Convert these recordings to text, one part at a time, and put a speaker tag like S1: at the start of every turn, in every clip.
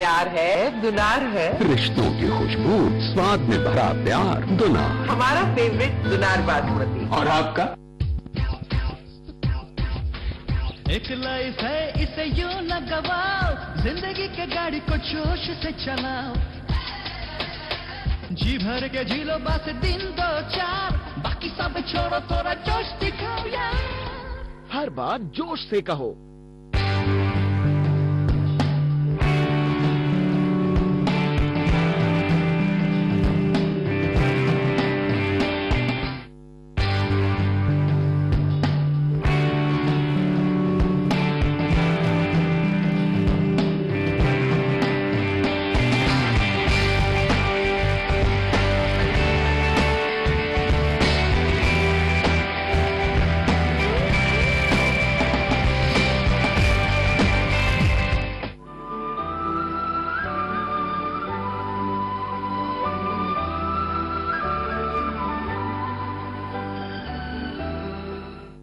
S1: प्यार है, दुनार है,
S2: रिश्तों की खुशबू, स्वाद में भरा प्यार, दुनार।
S1: हमारा फेवरेट दुनार बासमती।
S2: और आपका?
S3: एक लाइफ है, इसे यूं न गवाओ, जिंदगी के गाड़ी को जोश से चलाओ, जी भर के झीलो बस दिन दो चार, बाकी सब छोड़ो, थोड़ा जोश दिखाओ यार।
S4: हर बात जोश से कहो।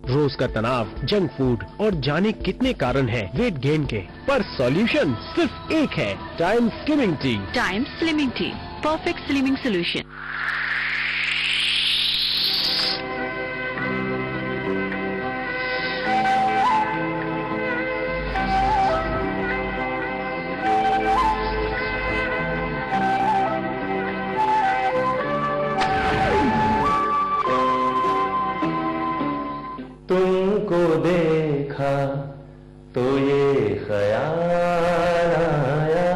S4: रोज का तनाव, जंक फूड और जाने कितने कारण हैं वेट गेन के, पर सॉल्यूशन सिर्फ एक है, time slimming T.
S5: Time slimming T, perfect slimming solution.
S6: तुमको देखा तो ये ख्याल आया,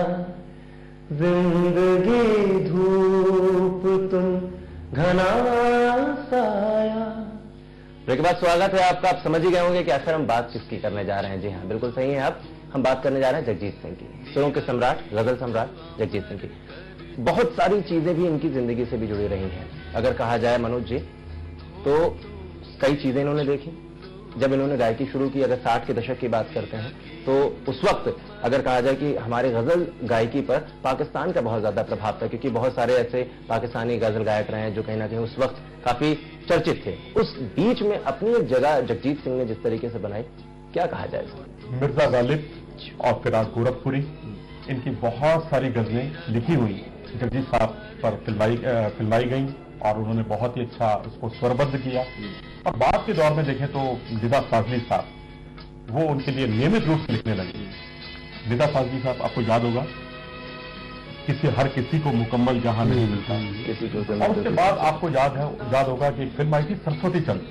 S6: जिंदगी धूप तुम घना साया। के बाद स्वागत है आपका। आप समझ ही गए होंगे कि आखिर हम बात किसकी करने जा रहे हैं। जी हाँ, बिल्कुल सही है आप। हम बात करने जा रहे हैं जगजीत सिंह की, सुरों के सम्राट, गजल सम्राट जगजीत सिंह की। बहुत सारी चीजें भी इनकी जिंदगी से भी जुड़ी रही हैं। अगर कहा जाए मनोज जी, तो कई चीजें इन्होंने देखी। जब इन्होंने गायकी शुरू की, अगर 60 के दशक की बात करते हैं, तो उस वक्त अगर कहा जाए कि हमारे गजल गायकी पर पाकिस्तान का बहुत ज्यादा प्रभाव था, क्योंकि बहुत सारे ऐसे पाकिस्तानी गजल गायक रहे हैं जो कहीं ना कहीं उस वक्त काफी चर्चित थे। उस बीच में अपनी एक जगह जगजीत सिंह ने जिस तरीके से बनाई, क्या कहा जाए इसमें?
S7: मिर्जा गालिब और फिराक गोरखपुरी, इनकी बहुत सारी गजलें लिखी हुई जगजीत साहब पर फिल्माई गई और उन्होंने बहुत ही अच्छा उसको स्वरबद्ध किया। और बाद के दौर में देखें तो निदा फाजली साहब, वो उनके लिए नियमित रूप से लिखने लगे। निदा फाजली साहब, आपको याद होगा, हर किसी को मुकम्मल जहां नहीं मिलता। और उसके बाद आपको याद होगा कि एक फिल्म आई थी सरस्वती चंद,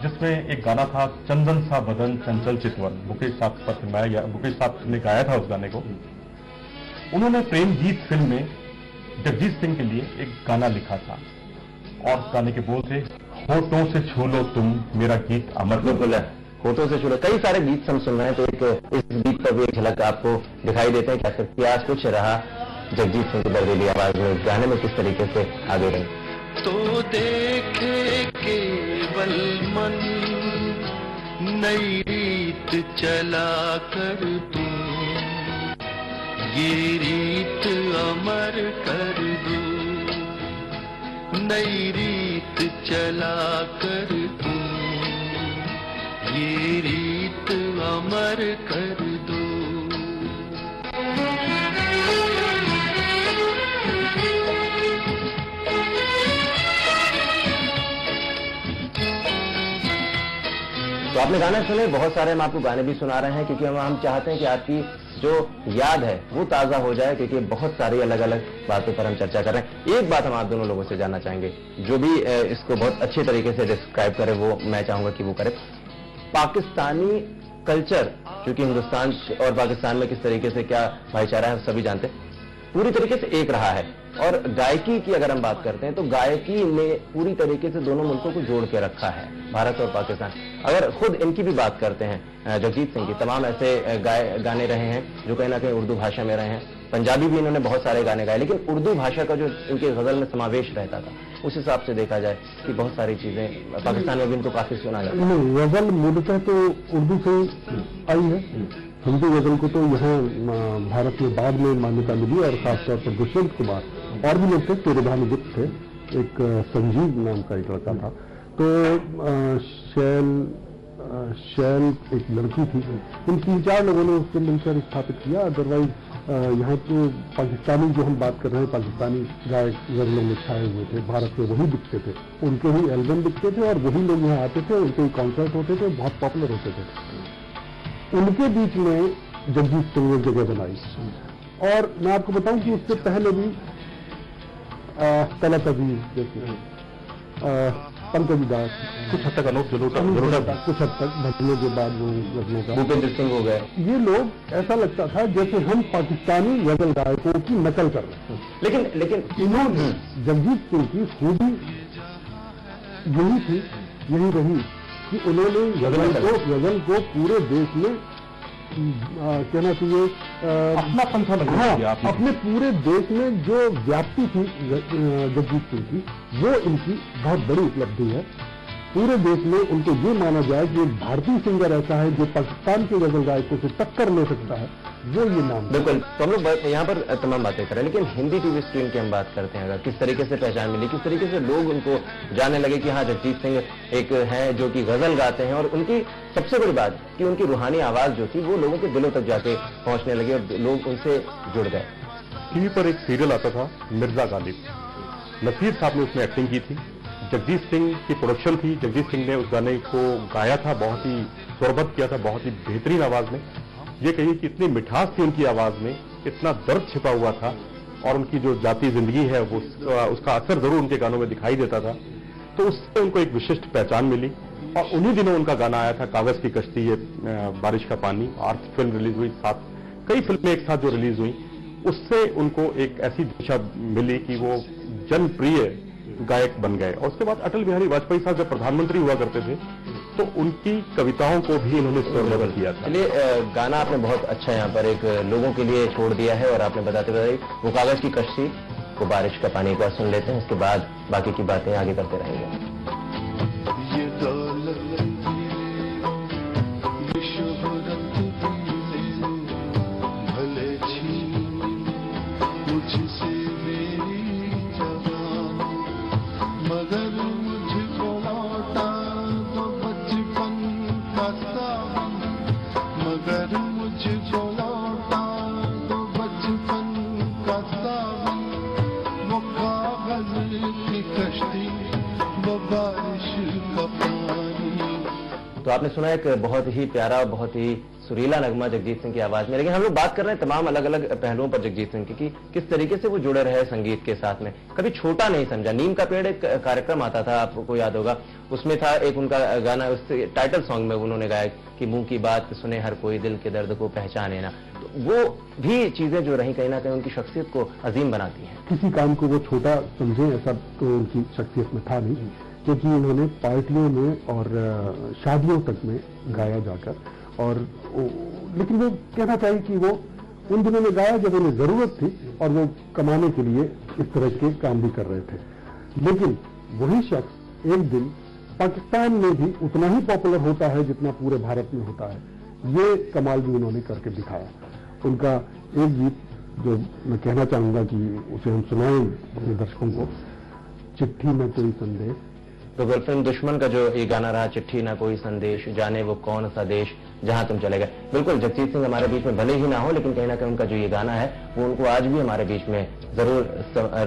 S7: जिसमें एक गाना था चंदन सा बदन चंचल चितवन, मुकेश साहब पर फिल्माया गया। मुकेश साहब ने गाया था उस गाने को। उन्होंने प्रेम गीत फिल्म में जगजीत सिंह के लिए एक गाना लिखा था और उस गाने के बोल थे, होठों से छू लो तुम मेरा गीत अमर।
S6: बिल्कुल है, होठों से छू लो। कई सारे गीत हम सुन रहे हैं, तो एक इस गीत पर भी एक झलक आपको दिखाई देते हैं। क्या कुछ रहा जगजीत सिंह की दर्देली आवाज में, गाने में किस तरीके से आगे रही?
S3: तो देखे केवल मन नई रीत चला कर तू, ये रीत अमर कर दू, नई रीत चला कर तू, ये रीत अमर कर दू।
S6: तो आपने गाने सुने, बहुत सारे हम आपको गाने भी सुना रहे हैं, क्योंकि हम चाहते हैं कि आपकी जो याद है वो ताजा हो जाए, क्योंकि बहुत सारी अलग अलग बातों पर हम चर्चा कर रहे हैं। एक बात हम आप दोनों लोगों से जानना चाहेंगे, जो भी इसको बहुत अच्छे तरीके से डिस्क्राइब करे वो मैं चाहूंगा कि वो करे। पाकिस्तानी कल्चर, क्योंकि हिंदुस्तान और पाकिस्तान में किस तरीके से क्या भाईचारा है सभी जानते हैं, पूरी तरीके से एक रहा है। और गायकी की अगर हम बात करते हैं, तो गायकी ने पूरी तरीके से दोनों मुल्कों को जोड़ के रखा है, भारत और पाकिस्तान। अगर खुद इनकी भी बात करते हैं, जगजीत सिंह की तमाम ऐसे गाने रहे हैं जो कहीं ना कहीं उर्दू भाषा में रहे हैं। पंजाबी भी इन्होंने बहुत सारे गाने गाए, लेकिन उर्दू भाषा का जो इनके गजल में समावेश रहता था, उस हिसाब से देखा जाए कि बहुत सारी चीजें पाकिस्तान में भी इनको काफी सुना जाता है।
S8: गजल मूलतः तो उर्दू से आई है। हिंदी गजल को तो यहाँ भारत में बाद में मान्यता मिली, और खासतौर पर दुष्यंत कुमार और भी लोग थे, तेरेभान गुप्त थे, एक संजीव नाम का एक लड़का था, तो शैल एक लड़की थी। इन 3-4 लोगों ने उसको मिलकर स्थापित किया। अदरवाइज यहाँ तो पाकिस्तानी जो हम बात कर रहे हैं, पाकिस्तानी गायक गजलों में छाए हुए थे, भारत में वही दिखते थे, उनके ही एल्बम दिखते थे और वही लोग यहाँ आते थे, उनके ही कॉन्सर्ट होते थे, बहुत पॉपुलर होते थे। उनके बीच में जगजीत सिंह ने जगह बनाई। और मैं आपको बताऊं कि उससे पहले भी तलत अजीज जैसे पंकज दास,
S7: कुछ हद तक अनूप जलोटा,
S8: कुछ हद तक भजनों के बाद वो गजलों का
S6: भूपेंद्र सिंह हो गए।
S8: ये लोग ऐसा लगता था जैसे हम पाकिस्तानी गजल गायकों की नकल कर रहे हैं।
S6: लेकिन
S8: इन्होंने जगजीत सिंह की खूबी यही थी, यही रही कि उन्होंने गजल को पूरे देश में कहना चाहिए
S7: अपना पंथा लगा।
S8: अपने पूरे देश में जो व्याप्ति थी जगजीत सिंह की, वो इनकी बहुत बड़ी उपलब्धि है। पूरे देश में उनको ये माना जाए कि एक भारतीय सिंगर ऐसा है जो पाकिस्तान के गजल गायकों से टक्कर ले सकता है, वो ये नाम।
S6: बिल्कुल, तो हम लोग यहाँ पर तमाम बातें करें, लेकिन हिंदी टीवी स्क्रीन की हम बात करते हैं। अगर किस तरीके से पहचान मिली, किस तरीके से लोग उनको जानने लगे कि हाँ जगजीत सिंह एक है जो कि गजल गाते हैं, और उनकी सबसे बड़ी बात कि उनकी रूहानी आवाज जो थी वो लोगों के दिलों तक जाके पहुंचने लगी और लोग उनसे जुड़ गए।
S7: टीवी पर एक सीरियल आता था मिर्जा गालिब, नसीर साहब ने उसमें एक्टिंग की थी, जगजीत सिंह की प्रोडक्शन थी, जगजीत सिंह ने उस गाने को गाया था, बहुत ही स्वरबद्ध किया था, बहुत ही बेहतरीन आवाज में। ये कहिए कि इतनी मिठास थी उनकी आवाज में, इतना दर्द छिपा हुआ था, और उनकी जो जाती जिंदगी है वो उसका असर जरूर उनके गानों में दिखाई देता था। तो उससे उनको एक विशिष्ट पहचान मिली, और उन्हीं दिनों उनका गाना आया था कागज की कश्ती, ये बारिश का पानी, और फिल्म रिलीज हुई, साथ कई फिल्में एक साथ जो रिलीज हुई, उससे उनको एक ऐसी दिशा मिली कि वो जनप्रिय गायक बन गए। और उसके बाद अटल बिहारी वाजपेयी साहब जब प्रधानमंत्री हुआ करते थे तो उनकी कविताओं को भी इन्होंने स्वरबद्ध किया था।
S6: चलिए, गाना आपने बहुत अच्छा यहाँ पर एक लोगों के लिए छोड़ दिया है, और आपने बताते बताई वो कागज की कश्ती को बारिश का पानी, एक बार सुन लेते हैं, उसके बाद बाकी की बातें आगे करते रहेंगे। तो आपने सुना एक बहुत ही प्यारा, बहुत ही सुरीला नगमा जगजीत सिंह की आवाज में। लेकिन हम लोग बात कर रहे हैं तमाम अलग अलग पहलुओं पर जगजीत सिंह की, कि किस तरीके से वो जुड़े रहे संगीत के साथ में, कभी छोटा नहीं समझा। नीम का पेड़ एक कार्यक्रम आता था, आपको याद होगा, उसमें था एक उनका गाना, उससे टाइटल सॉन्ग में उन्होंने गाया कि मुंह की बात सुने हर कोई, दिल के दर्द को पहचाने ना। तो वो भी चीजें जो रही कहीं ना कहीं उनकी शख्सियत को अजीम बनाती हैं।
S8: किसी काम को वो छोटा समझे ऐसा तो उनकी शख्सियत में था नहीं, क्योंकि उन्होंने पार्टियों में और शादियों तक में गाया जाकर, और लेकिन वो कहना चाहिए कि वो उन दिनों में गाया जब उन्हें जरूरत थी, और वो कमाने के लिए इस तरह के काम भी कर रहे थे। लेकिन वही शख्स एक दिन पाकिस्तान में भी उतना ही पॉपुलर होता है जितना पूरे भारत में होता है। ये कमाल भी उन्होंने करके दिखाया। उनका एक गीत जो मैं कहना चाहूंगा कि उसे हम सुनाएं अपने दर्शकों को, चिट्ठी में कोई संदेश।
S6: तो फिल्म दुश्मन का जो ये गाना रहा, चिट्ठी ना कोई संदेश, जाने वो कौन सा देश जहां तुम चले गए। बिल्कुल, जगजीत सिंह हमारे बीच में भले ही ना हो, लेकिन कहीं ना कहीं उनका जो ये गाना है वो उनको आज भी हमारे बीच में जरूर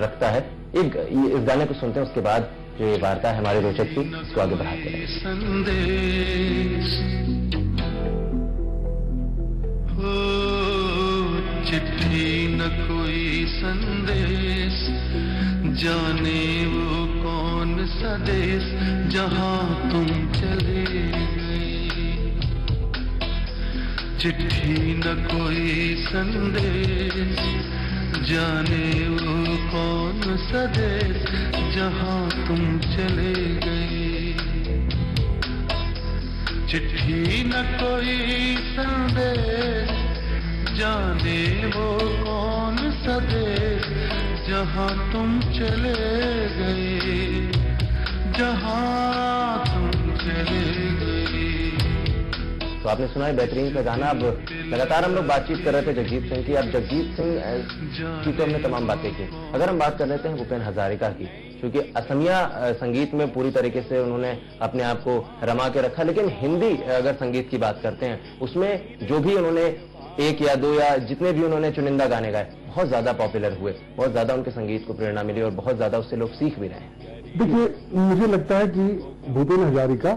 S6: रखता है। इस गाने को सुनते हैं, उसके बाद जो ये वार्ता है हमारे रोचक की, उसको आगे बढ़ाते हैं।
S3: चिट्ठी न कोई संदेश, जाने वो कौन सा देश जहां तुम चले गए। चिट्ठी न कोई संदेश, जाने वो कौन सा देश जहां तुम चले गए। चिट्ठी न कोई संदेश, जाने वो कौन सा देश जहां तुम चले गए, जहां तुम चले गए।
S6: तो आपने सुना है बेहतरीन का गाना। अब लगातार हम लोग बातचीत कर रहे थे जगजीत सिंह की। अब जगजीत सिंह की तो हमने तमाम बातें की, अगर हम बात कर लेते हैं भूपेन हजारिका की, क्योंकि असमिया संगीत में पूरी तरीके से उन्होंने अपने आप को रमा के रखा। लेकिन हिंदी अगर संगीत की बात करते हैं, उसमें जो भी उन्होंने एक या दो या जितने भी उन्होंने चुनिंदा गाने गाए बहुत ज्यादा पॉपुलर हुए, बहुत ज्यादा उनके संगीत को प्रेरणा मिली और बहुत ज्यादा उससे लोग सीख भी रहे हैं।
S8: देखिए, मुझे लगता है कि भूपेन हजारिका